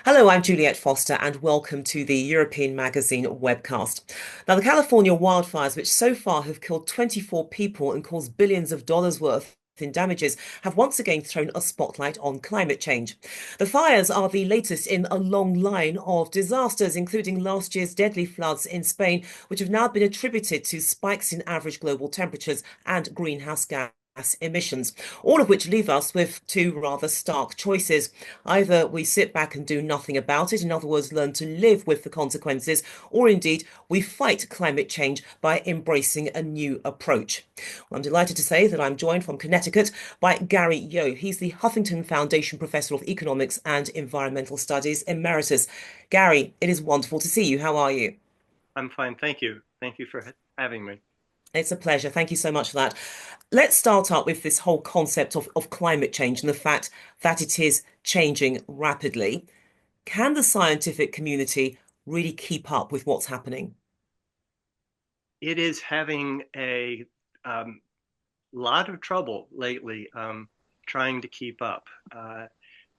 Hello, I'm Juliet Foster, and welcome to the European Magazine webcast. Now, the California wildfires, which so far have killed 24 people and caused billions of dollars worth in damages, have once again thrown a spotlight on climate change. The fires are the latest in a long line of disasters, including last year's deadly floods in Spain, which have now been attributed to spikes in average global temperatures and greenhouse gas emissions, all of which leave us with two rather stark choices. Either we sit back and do nothing about it, in other words, learn to live with the consequences, or indeed we fight climate change by embracing a new approach. Well, I'm delighted to say that I'm joined from Connecticut by Gary Yohe. He's the Huffington Foundation Professor of Economics and Environmental Studies Emeritus. Gary, it is wonderful to see you. How are you? I'm fine, thank you. Thank you for having me. It's a pleasure. Thank you so much for that. Let's start up with this whole concept of climate change and the fact that it is changing rapidly. Can the scientific community really keep up with what's happening? It is having a lot of trouble lately trying to keep up.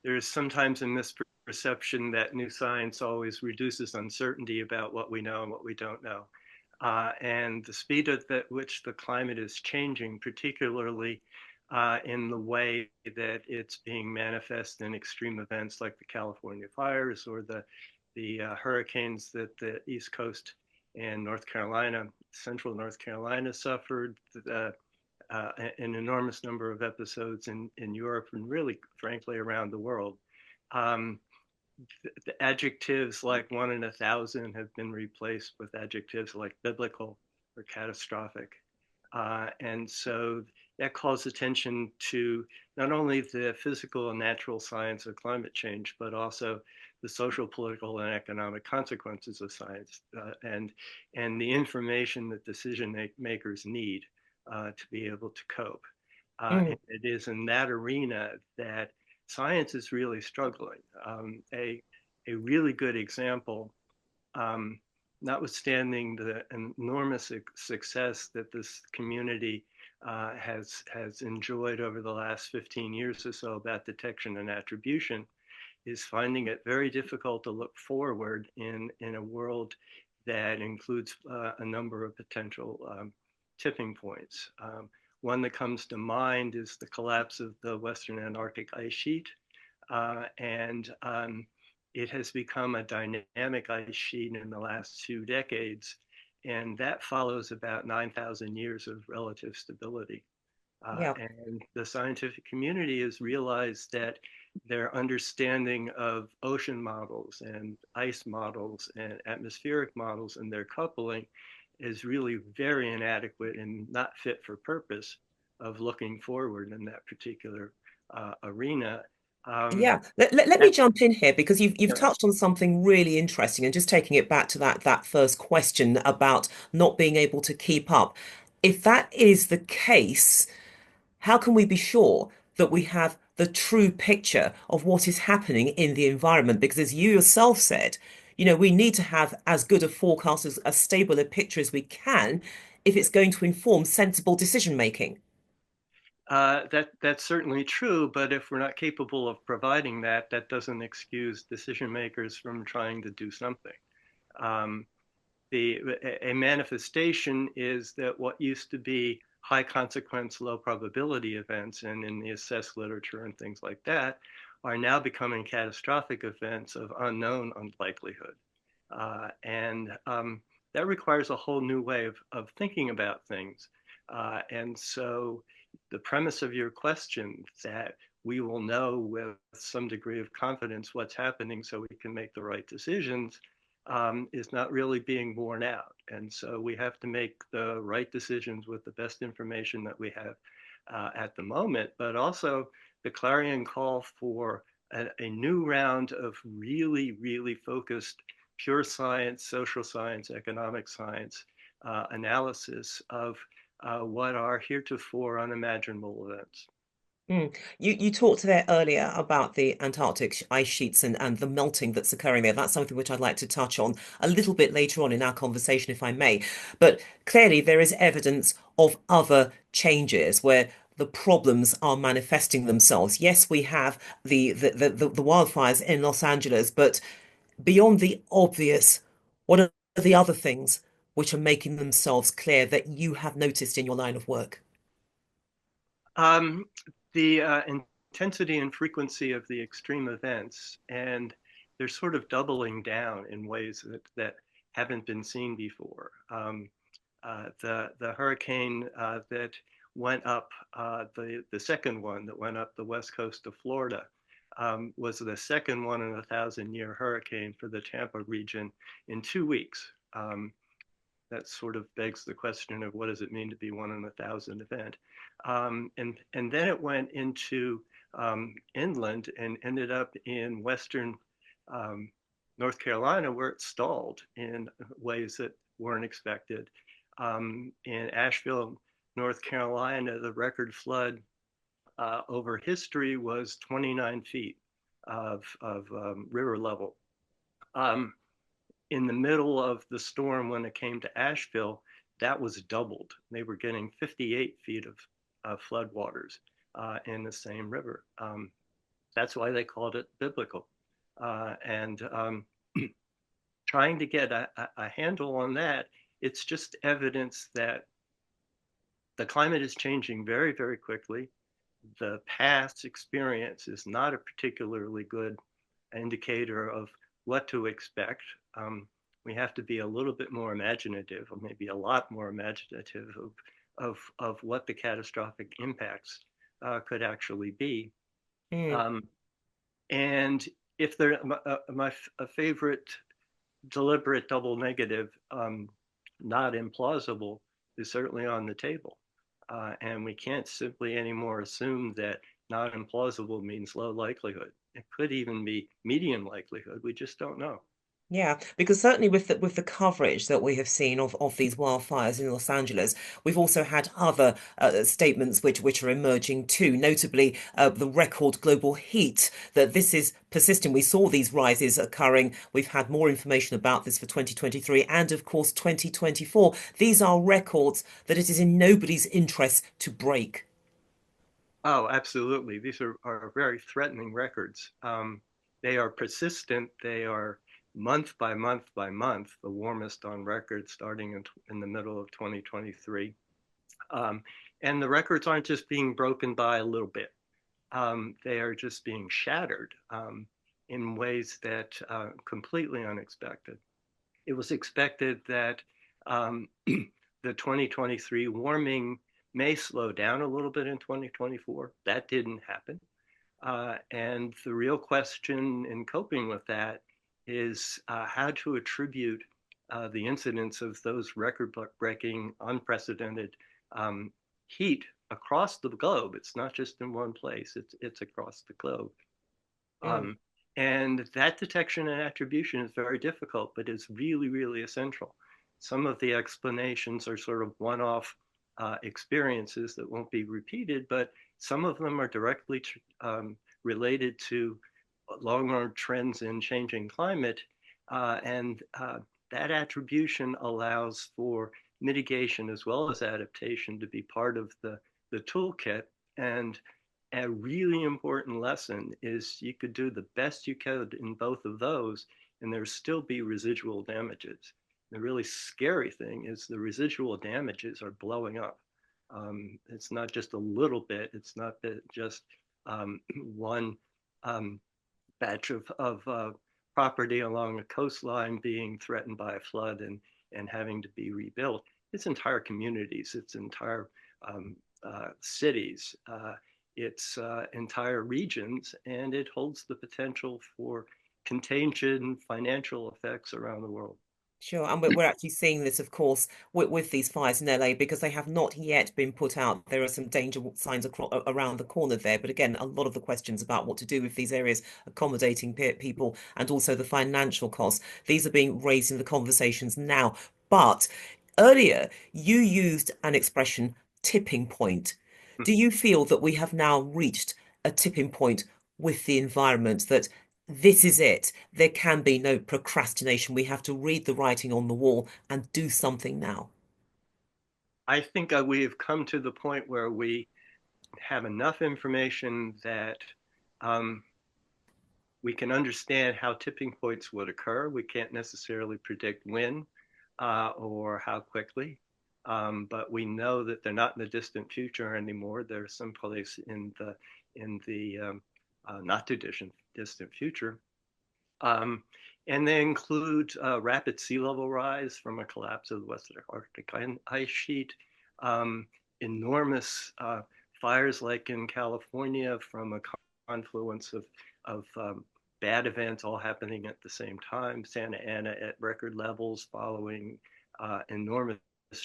There's sometimes a misperception that new science always reduces uncertainty about what we know and what we don't know. And the speed at which the climate is changing, particularly in the way that it's being manifest in extreme events like the California fires or the hurricanes that the East Coast and North Carolina, central North Carolina suffered, an enormous number of episodes in Europe and really, frankly, around the world. Um, the adjectives like one in a thousand have been replaced with adjectives like biblical or catastrophic. And so that calls attention to not only the physical and natural science of climate change, but also the social, political, and economic consequences of science and the information that decision makers need to be able to cope. Mm, And it is in that arena that science is really struggling. A really good example, um, notwithstanding the enormous success that this community has enjoyed over the last 15 years or so about detection and attribution, is finding it very difficult to look forward in a world that includes a number of potential tipping points. One that comes to mind is the collapse of the Western Antarctic ice sheet. And it has become a dynamic ice sheet in the last 2 decades. And that follows about 9,000 years of relative stability. yeah. And the scientific community has realized that their understanding of ocean models and ice models and atmospheric models and their coupling is really very inadequate and not fit for purpose of looking forward in that particular arena. Um, Yeah, let me that, jump in here because you've yeah, touched on something really interesting and just taking it back to that first question about not being able to keep up. If that is the case, how can we be sure that we have the true picture of what is happening in the environment? Because as you yourself said, we need to have as good a forecast, as stable a picture as we can if it's going to inform sensible decision making. that's certainly true, but if we're not capable of providing that, that doesn't excuse decision makers from trying to do something. Um, a manifestation is that what used to be high consequence, low probability events, and in the assessed literature and things like that, are now becoming catastrophic events of unknown unlikelihood. And that requires a whole new way of thinking about things. And so the premise of your question that we will know with some degree of confidence what's happening so we can make the right decisions is not really being borne out. And so we have to make the right decisions with the best information that we have at the moment, but also the clarion call for a new round of really, really focused pure science, social science, economic science analysis of what are heretofore unimaginable events. Mm. You talked there earlier about the Antarctic ice sheets and the melting that's occurring there. That's something which I'd like to touch on a little bit later on in our conversation, if I may. But clearly, there is evidence of other changes where the problems are manifesting themselves. Yes, we have the wildfires in Los Angeles, but beyond the obvious, what are the other things which are making themselves clear that you have noticed in your line of work? Um, the intensity and frequency of the extreme events, and they're sort of doubling down in ways that haven't been seen before. The hurricane that went up, the second one that went up the west coast of Florida, was the second one in a 1,000-year hurricane for the Tampa region in 2 weeks. That sort of begs the question of what does it mean to be one in 1,000 event. And then it went into inland and ended up in western um, North Carolina, where it stalled in ways that weren't expected. In Asheville, North Carolina, the record flood over history was 29 feet of river level. Um, in the middle of the storm, when it came to Asheville, that was doubled. They were getting 58 feet of floodwaters in the same river. That's why they called it biblical. And trying to get a handle on that, it's just evidence that the climate is changing very, very quickly. The past experience is not a particularly good indicator of what to expect. We have to be a little bit more imaginative, or maybe a lot more imaginative of what the catastrophic impacts could actually be. Mm, Um, and if they're my favorite deliberate double negative, not implausible, is certainly on the table. And we can't simply anymore assume that not implausible means low likelihood. It could even be medium likelihood. We just don't know. yeah, because certainly with the coverage that we have seen of these wildfires in Los Angeles, we've also had other statements which are emerging too, notably the record global heat, that this is persisting. We saw these rises occurring. We've had more information about this for 2023 and of course 2024. These are records that it is in nobody's interest to break. Oh, absolutely. These are very threatening records. They are persistent. They are month by month by month, the warmest on record starting in the middle of 2023. Um, and the records aren't just being broken by a little bit. They are just being shattered in ways that completely unexpected. It was expected that the 2023 warming may slow down a little bit in 2024. That didn't happen. And the real question in coping with that is how to attribute the incidence of those record-breaking, unprecedented um, heat across the globe. It's not just in one place, it's across the globe. Mm. Um, and that detection and attribution is very difficult, but it's really, really essential. Some of the explanations are sort of one-off experiences that won't be repeated, but some of them are directly related to long-run trends in changing climate. And that attribution allows for mitigation as well as adaptation to be part of the toolkit. And a really important lesson is you could do the best you could in both of those, and there still be residual damages. The really scary thing is the residual damages are blowing up. It's not just a little bit, it's not just one um, batch of property along a coastline being threatened by a flood and having to be rebuilt. It's entire communities, it's entire cities, it's entire regions, and it holds the potential for contagion financial effects around the world. Sure, and we're actually seeing this, of course, with these fires in LA because they have not yet been put out. There are some danger signs around the corner there, but again, a lot of the questions about what to do with these areas, accommodating people, and also the financial costs. These are being raised in the conversations now. But earlier, you used an expression, tipping point. Do you feel that we have now reached a tipping point with the environment that this is it? There can be no procrastination. We have to read the writing on the wall and do something now. I think we have come to the point where have enough information that um, we can understand how tipping points would occur. We can't necessarily predict when or how quickly, but we know that they're not in the distant future anymore. They're someplace in the not too distant future. Um, and they include rapid sea level rise from a collapse of the Western Arctic ice sheet, um, enormous fires like in California from a confluence of bad events all happening at the same time. Santa Ana at record levels following enormous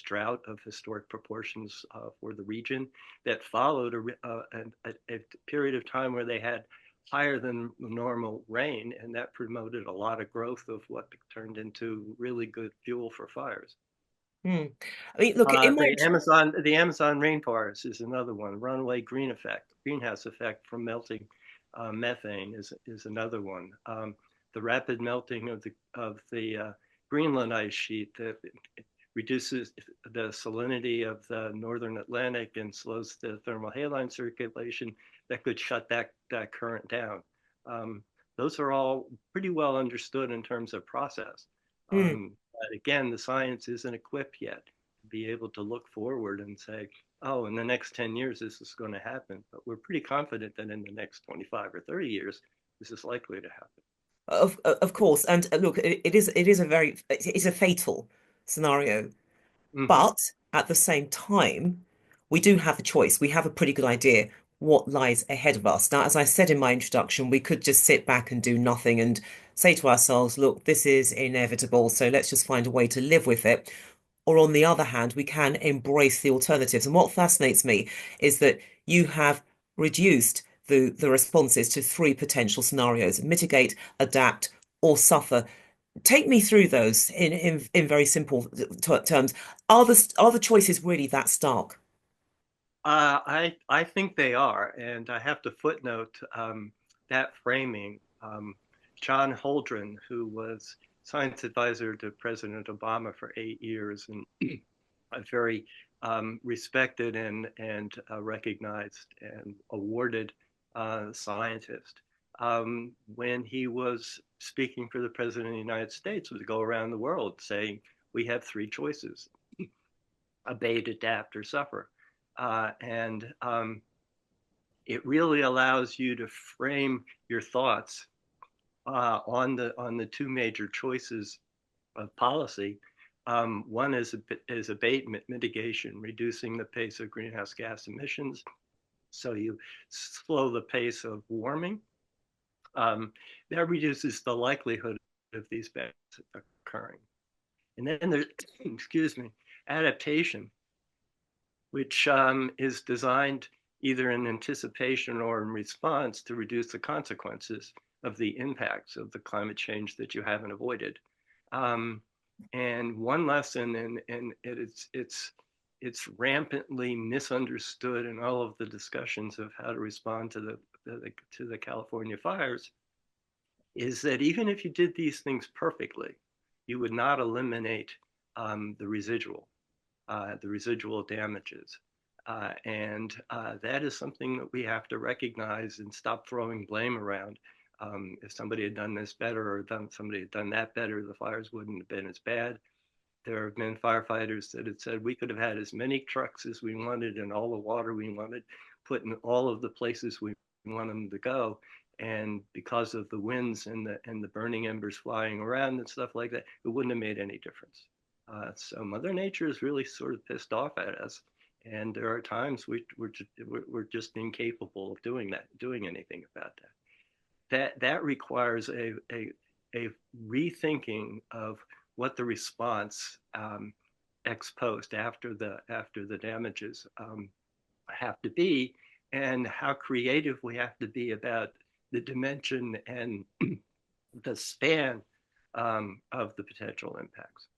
drought of historic proportions for the region that followed a period of time where they had higher than normal rain, and that promoted a lot of growth of what turned into really good fuel for fires. Hmm. I mean, look, in my The Amazon rainforest is another one. Runaway greenhouse effect from melting methane is another one. The rapid melting of the Greenland ice sheet that reduces the salinity of the northern Atlantic and slows the thermal halide circulation that could shut that current down. Um, those are all pretty well understood in terms of process. hmm. But again, the science isn't equipped yet to be able to look forward and say, oh, in the next 10 years, this is going to happen. But we're pretty confident that in the next 25 or 30 years, this is likely to happen. Of course, and look, it is a very it's a fatal scenario. Mm-hmm. But at the same time, we do have a choice. We have a pretty good idea what lies ahead of us. Now, as I said in my introduction, we could just sit back and do nothing and say to ourselves, look, this is inevitable, so let's just find a way to live with it. Or on the other hand, we can embrace the alternatives. And what fascinates me is that you have reduced the responses to three potential scenarios: mitigate, adapt, or suffer. Take me through those in very simple terms. Are the choices really that stark? I think they are, and I have to footnote that framing. John Holdren, who was science advisor to President Obama for 8 years and a very respected and recognized and awarded scientist, when he was speaking for the President of the United States, would go around the world saying, "We have three choices: abate, adapt, or suffer." And it really allows you to frame your thoughts on the two major choices of policy. One is abatement mitigation, reducing the pace of greenhouse gas emissions, so you slow the pace of warming. Um, that reduces the likelihood of these events occurring. And then there's, excuse me, adaptation, which is designed either in anticipation or in response to reduce the consequences of the impacts of the climate change that you haven't avoided. Um, and one lesson, and it's rampantly misunderstood in all of the discussions of how to respond to the California fires, is that even if you did these things perfectly, you would not eliminate the residual damages. And that is something that we have to recognize and stop throwing blame around. If somebody had done this better or somebody had done that better, the fires wouldn't have been as bad. There have been firefighters that had said we could have had as many trucks as we wanted and all the water we wanted, put in all of the places we want them to go. And because of the winds and the burning embers flying around and stuff like that, it wouldn't have made any difference. So Mother Nature is really sort of pissed off at us, and there are times we're just incapable of doing anything about that. That requires a rethinking of what the response ex post after the damages have to be, and how creative we have to be about the dimension and the span of the potential impacts.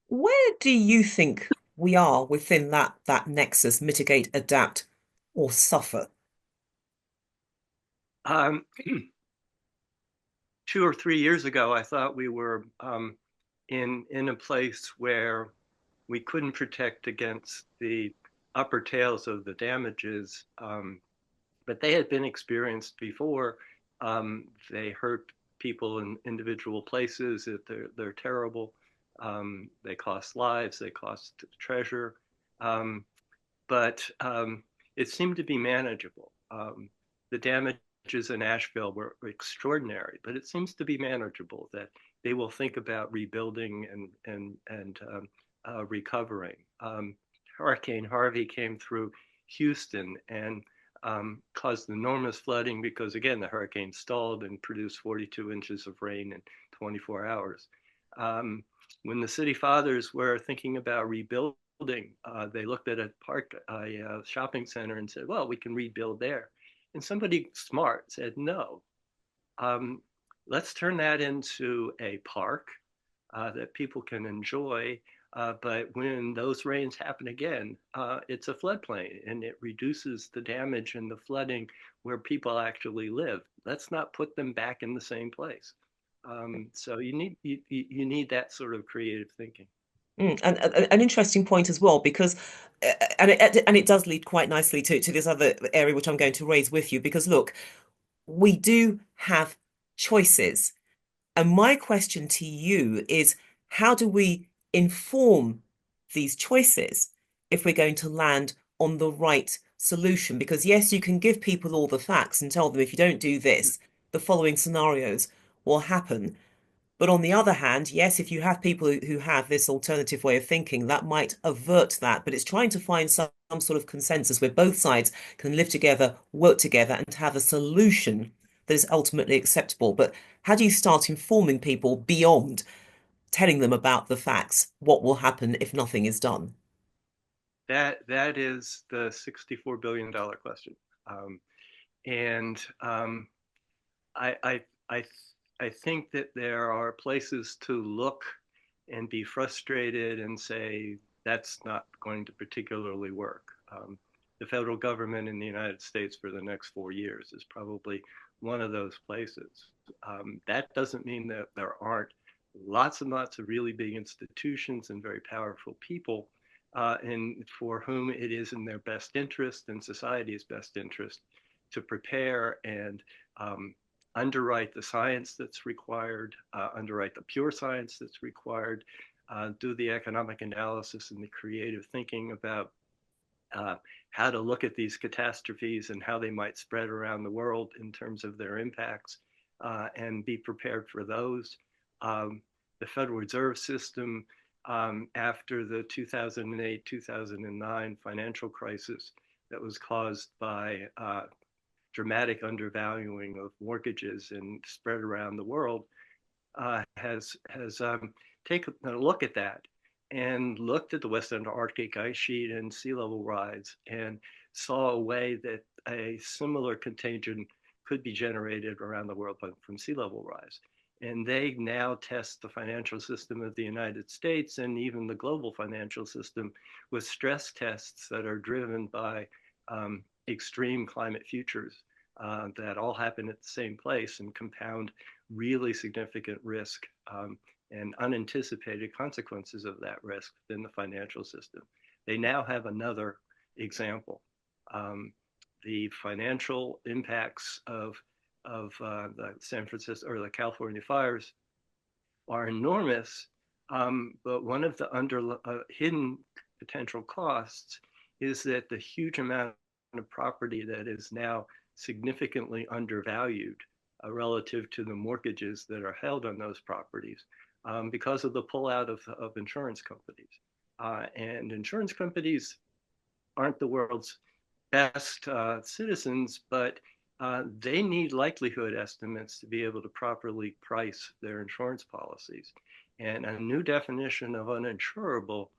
Where do you think we are within that nexus, mitigate, adapt, or suffer? Um, 2 or 3 years ago, I thought we were in a place where we couldn't protect against the upper tails of the damages, but they had been experienced before. They hurt people in individual places. They're terrible. They cost lives. They cost treasure. Um, but it seemed to be manageable. The damages in Asheville were extraordinary, but it seems to be manageable. That they will think about rebuilding and recovering. Hurricane Harvey came through Houston and caused enormous flooding because, again, the hurricane stalled and produced 42 inches of rain in 24 hours. Um, when the city fathers were thinking about rebuilding, they looked at a shopping center, and said, "Well, we can rebuild there." And somebody smart said, "No, um, let's turn that into a park that people can enjoy. But when those rains happen again, it's a floodplain and it reduces the damage and the flooding where people actually live. Let's not put them back in the same place." So you need that sort of creative thinking. And an interesting point as well, because and it does lead quite nicely to this other area which I'm going to raise with you. Because look, we do have choices. And my question to you is, how do we inform these choices if we're going to land on the right solution? Because yes, you can give people all the facts and tell them if you don't do this, the following scenarios will happen. But on the other hand, yes, if you have people who have this alternative way of thinking, that might avert that. But it's trying to find some sort of consensus where both sides can live together, work together, and have a solution that is ultimately acceptable. But how do you start informing people beyond telling them about the facts? What will happen if nothing is done? That is the $64 billion question. Um, and I, I, I, I think that there are places to look and be frustrated and say that's not going to particularly work. The federal government in the United States for the next 4 years is probably one of those places. That doesn't mean that there aren't lots and lots of really big institutions and very powerful people, and for whom it is in their best interest and society's best interest to prepare and underwrite the science that's required, underwrite the pure science that's required, do the economic analysis and the creative thinking about uh, how to look at these catastrophes and how they might spread around the world in terms of their impacts, and be prepared for those. The Federal Reserve System, after the 2008-2009 financial crisis that was caused by dramatic undervaluing of mortgages and spread around the world, has taken a look at that and looked at the West Antarctic ice sheet and sea level rise and saw a way that a similar contagion could be generated around the world from sea level rise. And they now test the financial system of the United States and even the global financial system with stress tests that are driven by extreme climate futures that all happen at the same place and compound really significant risk, and unanticipated consequences of that risk within the financial system. They now have another example. Um, the financial impacts of the San Francisco or the California fires are enormous, but one of the hidden potential costs is that the huge amount of property that is now significantly undervalued relative to the mortgages that are held on those properties, because of the pullout of insurance companies. And insurance companies aren't the world's best citizens, but they need likelihood estimates to be able to properly price their insurance policies. And a new definition of uninsurable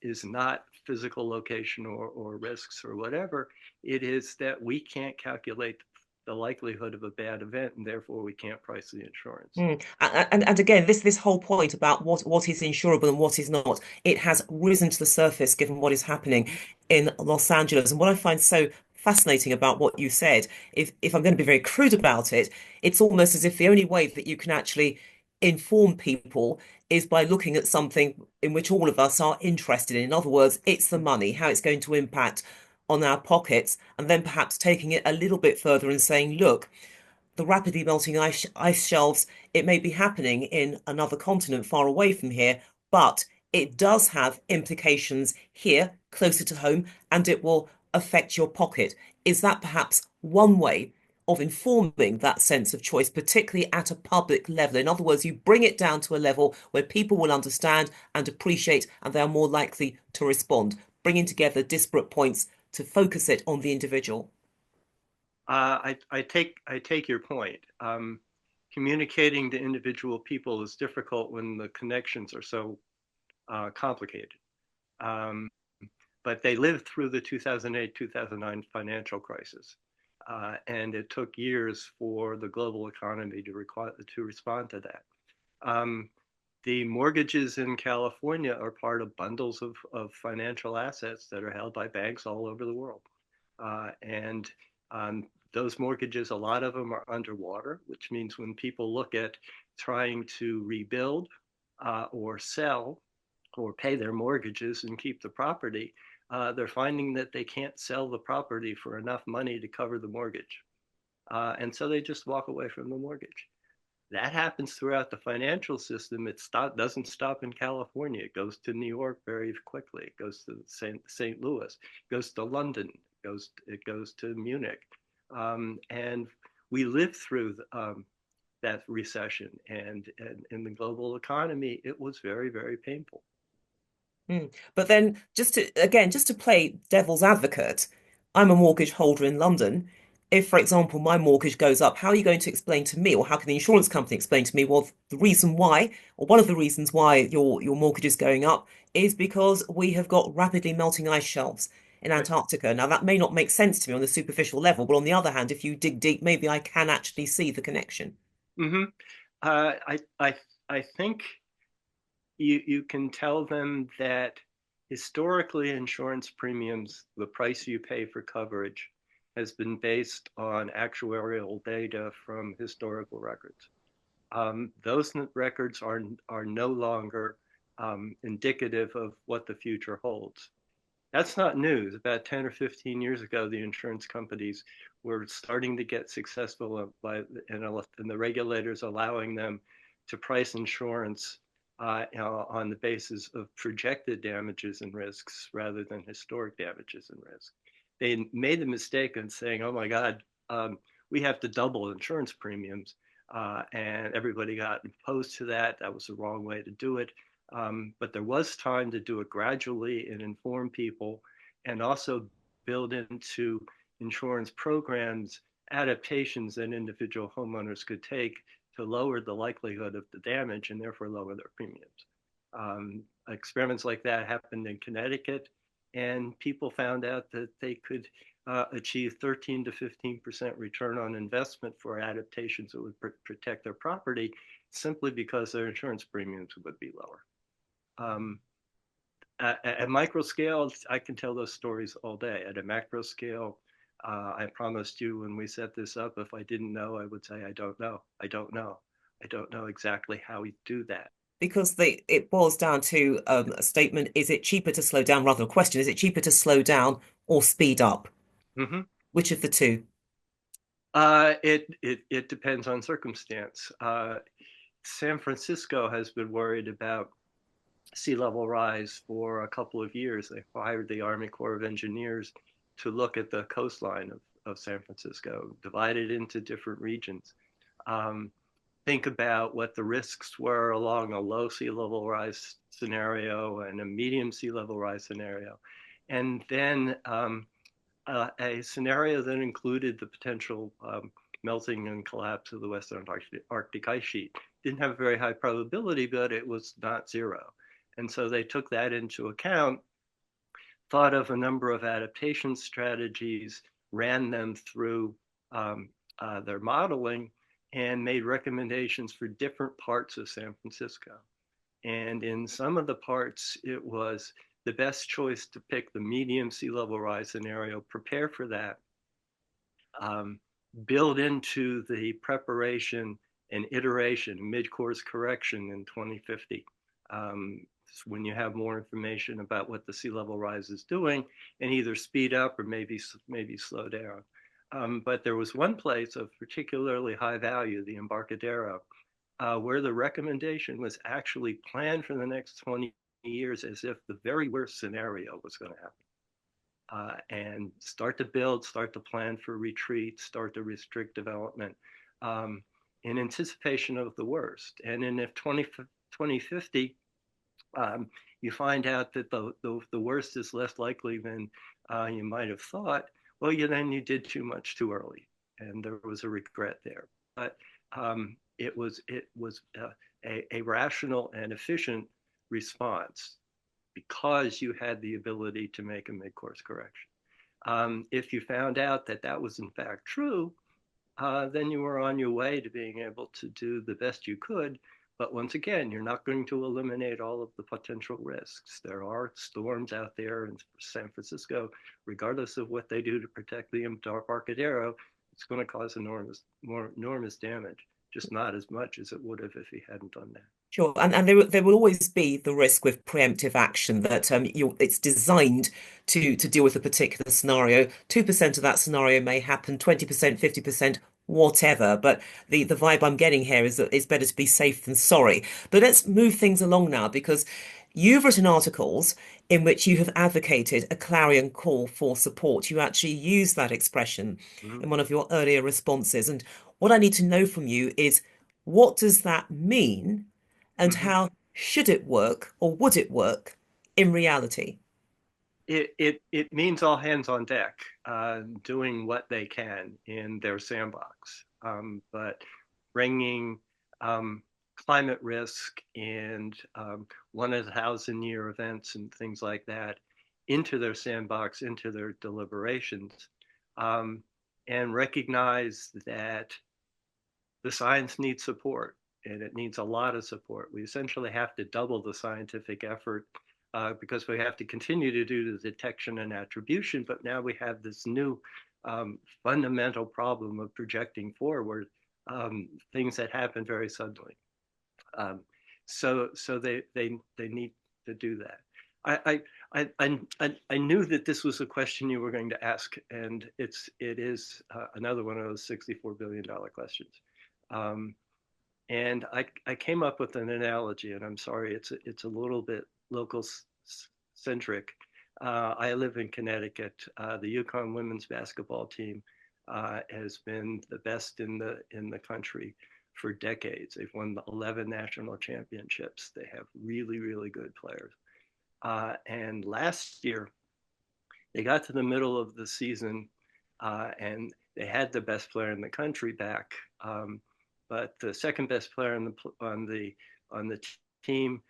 is not physical location or risks or whatever. It is that we can't calculate the likelihood of a bad event, and therefore we can't price the insurance. And again, this whole point about what is insurable and what is not, it has risen to the surface given what is happening in Los Angeles. And what I find so fascinating about what you said, if I'm going to be very crude about it, it's almost as if the only way that you can actually inform people is by looking at something in which all of us are interested in. In other words, it's the money, how it's going to impact on our pockets, and then perhaps taking it a little bit further and saying, look, the rapidly melting ice shelves, it may be happening in another continent far away from here, but it does have implications here, closer to home, and it will affect your pocket. Is that perhaps one way of informing that sense of choice, particularly at a public level? In other words, you bring it down to a level where people will understand and appreciate, and they are more likely to respond, bringing together disparate points to focus it on the individual. I take your point. Communicating to individual people is difficult when the connections are so complicated. Um, but they lived through the 2008, 2009 financial crisis. And it took years for the global economy to respond to that. Um, the mortgages in California are part of bundles of financial assets that are held by banks all over the world. And those mortgages, a lot of them are underwater, which means when people look at trying to rebuild or sell or pay their mortgages and keep the property, they're finding that they can't sell the property for enough money to cover the mortgage. And so they just walk away from the mortgage. That happens throughout the financial system. Doesn't stop in California. It goes to New York very quickly. It goes to St. Louis. It goes to London. It goes to Munich. And we lived through that recession. And in the global economy, it was very, very painful. But then just to play devil's advocate, I'm a mortgage holder in London. If, for example, my mortgage goes up, how are you going to explain to me, or how can the insurance company explain to me, well, the reason why, or one of the reasons why your mortgage is going up is because we have got rapidly melting ice shelves in Right. Antarctica. Now, that may not make sense to me on the superficial level, but on the other hand, if you dig deep, maybe I can actually see the connection. Mm-hmm. Uh, I, I, I think you can tell them that historically insurance premiums, the price you pay for coverage, has been based on actuarial data from historical records. Those records are no longer indicative of what the future holds. That's not news. About 10 or 15 years ago, the insurance companies were starting to get successful and the regulators allowing them to price insurance on the basis of projected damages and risks rather than historic damages and risks. They made the mistake of saying, oh my God, we have to double insurance premiums. And everybody got opposed to that. That was the wrong way to do it. But there was time to do it gradually and inform people and also build into insurance programs adaptations that individual homeowners could take to lower the likelihood of the damage and therefore lower their premiums. Experiments like that happened in Connecticut, and people found out that they could achieve 13 to 15% return on investment for adaptations that would protect their property simply because their insurance premiums would be lower. Um, at micro scale, I can tell those stories all day. At a macro scale, I promised you when we set this up, if I didn't know, I would say, I don't know. I don't know. I don't know exactly how we do that. Because it boils down to a statement, is it cheaper to slow down, rather a question, is it cheaper to slow down or speed up? Mm-hmm. Which of the two? It depends on circumstance. San Francisco has been worried about sea level rise for a couple of years. They hired the Army Corps of Engineers to look at the coastline of San Francisco, divided into different regions. Um, think about what the risks were along a low sea level rise scenario and a medium sea level rise scenario. And then a scenario that included the potential melting and collapse of the Western Arctic ice sheet. Didn't have a very high probability, but it was not zero. And so they took that into account, thought of a number of adaptation strategies, ran them through their modeling, and made recommendations for different parts of San Francisco. And in some of the parts, it was the best choice to pick the medium sea level rise scenario, prepare for that, um, build into the preparation and iteration, mid-course correction in 2050 Um, when you have more information about what the sea level rise is doing, and either speed up or maybe slow down. But there was one place of particularly high value, the Embarcadero, where the recommendation was actually planned for the next 20 years as if the very worst scenario was going to happen. And start to build, start to plan for retreat, start to restrict development um, in anticipation of the worst. And then if 2050, you find out that the worst is less likely than you might have thought, well, then you did too much too early. And there was a regret there. But it was a rational and efficient response because you had the ability to make a mid-course correction. If you found out that that was in fact true, then you were on your way to being able to do the best you could. But once again, you're not going to eliminate all of the potential risks. There are storms out there in San Francisco, regardless of what they do to protect the Embarcadero, it's going to cause enormous damage, just not as much as it would have if he hadn't done that. Sure, and there will always be the risk with preemptive action that it's designed to deal with a particular scenario. 2% of that scenario may happen, 20%, 50%, whatever. But the vibe I'm getting here is that it's better to be safe than sorry. But let's move things along now because you've written articles in which you have advocated a clarion call for support. You actually use that expression Mm-hmm. in one of your earlier responses. And what I need to know from you is what does that mean? And Mm-hmm. how should it work or would it work in reality? It means all hands on deck, doing what they can in their sandbox, but bringing um, climate risk and 1 in 1,000 year events and things like that into their sandbox, into their deliberations, um, and recognize that the science needs support and it needs a lot of support. We essentially have to double the scientific effort because we have to continue to do the detection and attribution, but now we have this new fundamental problem of projecting forward things that happen very suddenly. Um, so they need to do that. I knew that this was a question you were going to ask, and it is another one of those $64 billion questions. Um, and I came up with an analogy, and I'm sorry, it's a little bit local centric. I live in Connecticut. The Yukon women's basketball team has been the best in the country for decades. They've won 11 national championships. They have really good players. And last year, they got to the middle of the season, and they had the best player in the country back. But the second best player on the team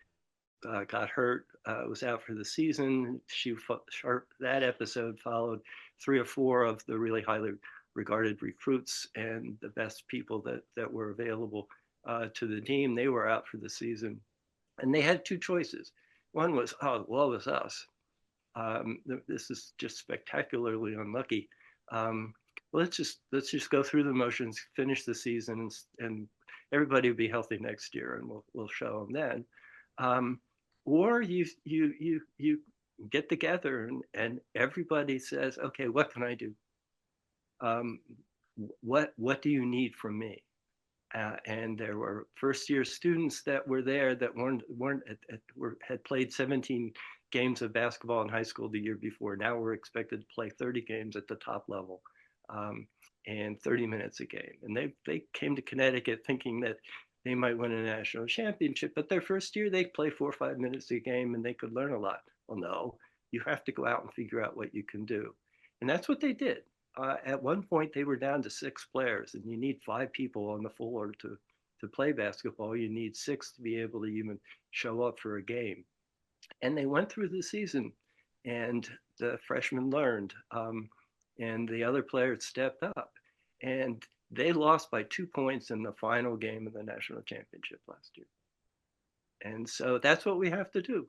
got hurt, was out for the season. That episode followed 3 or 4 of the really highly regarded recruits and the best people that were available to the team. They were out for the season, and they had 2 choices. One was, oh, well, it was us. This is just spectacularly unlucky. Um, let's just go through the motions, finish the season, and everybody will be healthy next year, and we'll show them then. Um, or you get together and everybody says, okay, what can I do? Um, what do you need from me? And there were first year students that were there that had played 17 games of basketball in high school the year before. Now we're expected to play 30 games at the top level, and 30 minutes a game. And they came to Connecticut thinking that they might win a national championship, but their first year they play 4 or 5 minutes a game and they could learn a lot. Well, no, you have to go out and figure out what you can do. And that's what they did. At one point, they were down to 6 players, and you need 5 people on the floor to play basketball. You need 6 to be able to even show up for a game. And they went through the season, and the freshmen learned, and the other players stepped up. And they lost by 2 points in the final game of the national championship last year. And so that's what we have to do.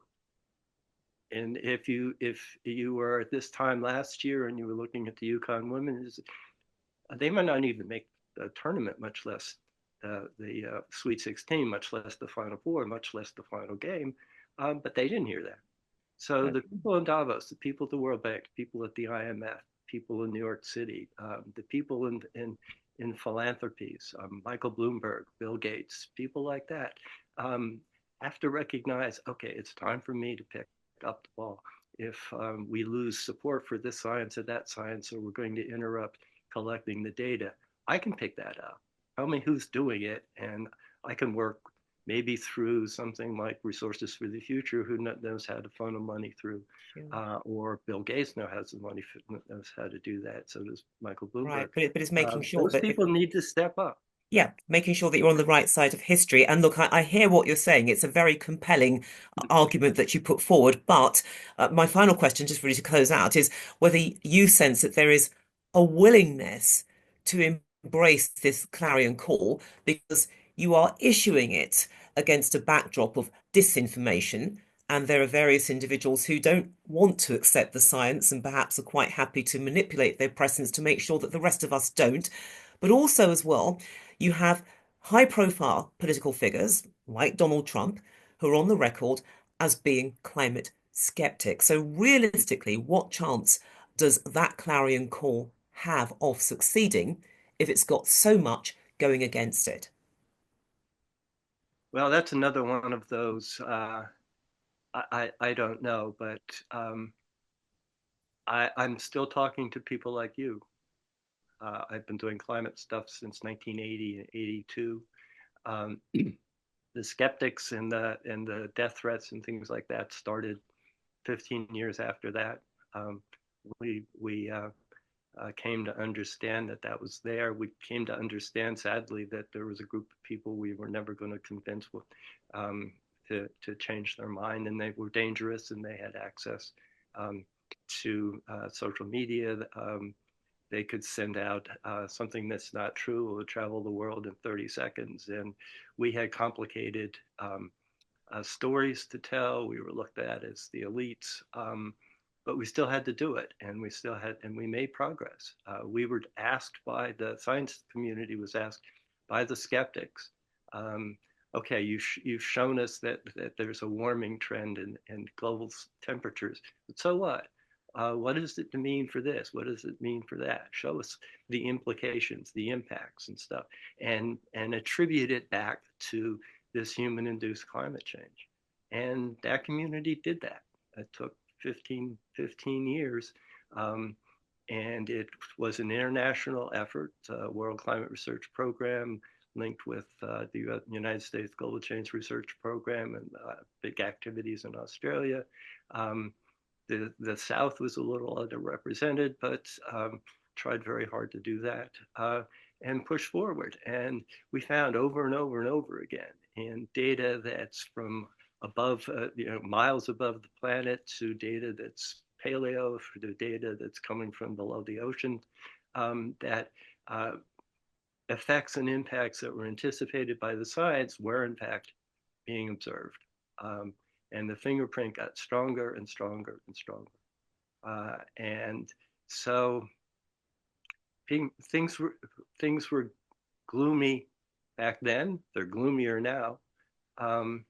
And if you were at this time last year and you were looking at the Yukon women, they might not even make the tournament, much less the Sweet 16, much less the Final Four, much less the final game. But they didn't hear that. So the people in Davos, the people at the World Bank, the people at the IMF, people in New York City, the people in philanthropies, Michael Bloomberg, Bill Gates, people like that, um, have to recognize, okay, it's time for me to pick up the ball. If we lose support for this science or that science, or we're going to interrupt collecting the data, I can pick that up. Tell me who's doing it, and I can work maybe through something like Resources for the Future, who knows how to funnel money through, Sure. or Bill Gates knows how to do that. So does Michael Right, Bloomberg. but it's making sure Those that people need to step up. yeah, making sure that you're on the right side of history. And look, I hear what you're saying. It's a very compelling argument that you put forward. But my final question, just really to close out, is whether you sense that there is a willingness to embrace this clarion call because you are issuing it against a backdrop of disinformation. And there are various individuals who don't want to accept the science and perhaps are quite happy to manipulate their presence to make sure that the rest of us don't. But also, as well, you have high profile political figures like Donald Trump who are on the record as being climate skeptics. So, realistically, what chance does that clarion call have of succeeding if it's got so much going against it? Well, that's another one of those. I don't know, but I'm still talking to people like you. I've been doing climate stuff since 1980 and 82. Um, the skeptics and the death threats and things like that started 15 years after that. Um, we came to understand that that was there. We came to understand, sadly, that there was a group of people we were never going to convince um, to change their mind, and they were dangerous, and they had access um, to social media. They could send out something that's not true. It would travel the world in 30 seconds. And we had complicated stories to tell. We were looked at as the elites, but we still had to do it, and we made progress. We were asked by the science community was asked by the skeptics. Um, okay, you've shown us that there's a warming trend in global temperatures, but so what? What does it mean for this? What does it mean for that? Show us the implications, the impacts, and stuff, and attribute it back to this human-induced climate change. And that community did that. It took 15 years, um, and it was an international effort, World Climate Research Program, linked with the United States Global Change Research Program and big activities in Australia. Um, the South was a little underrepresented, but tried very hard to do that and push forward. And we found over and over and over again in data that's from above, miles above the planet to data that's paleo, to data that's coming from below the ocean, that effects and impacts that were anticipated by the science were in fact being observed. Um, and the fingerprint got stronger and stronger and stronger. And so things were things were gloomy back then. They're gloomier now, um,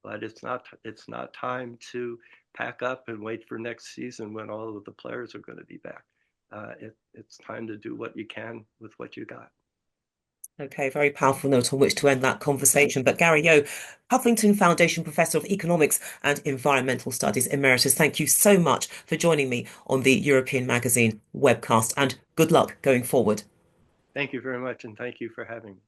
but it's not time to pack up and wait for next season when all of the players are going to be back. It's time to do what you can with what you got. Okay, very powerful note on which to end that conversation. But Gary Yohe, Huffington Foundation Professor of Economics and Environmental Studies Emeritus, thank you so much for joining me on the European Magazine webcast and good luck going forward. Thank you very much, and thank you for having me.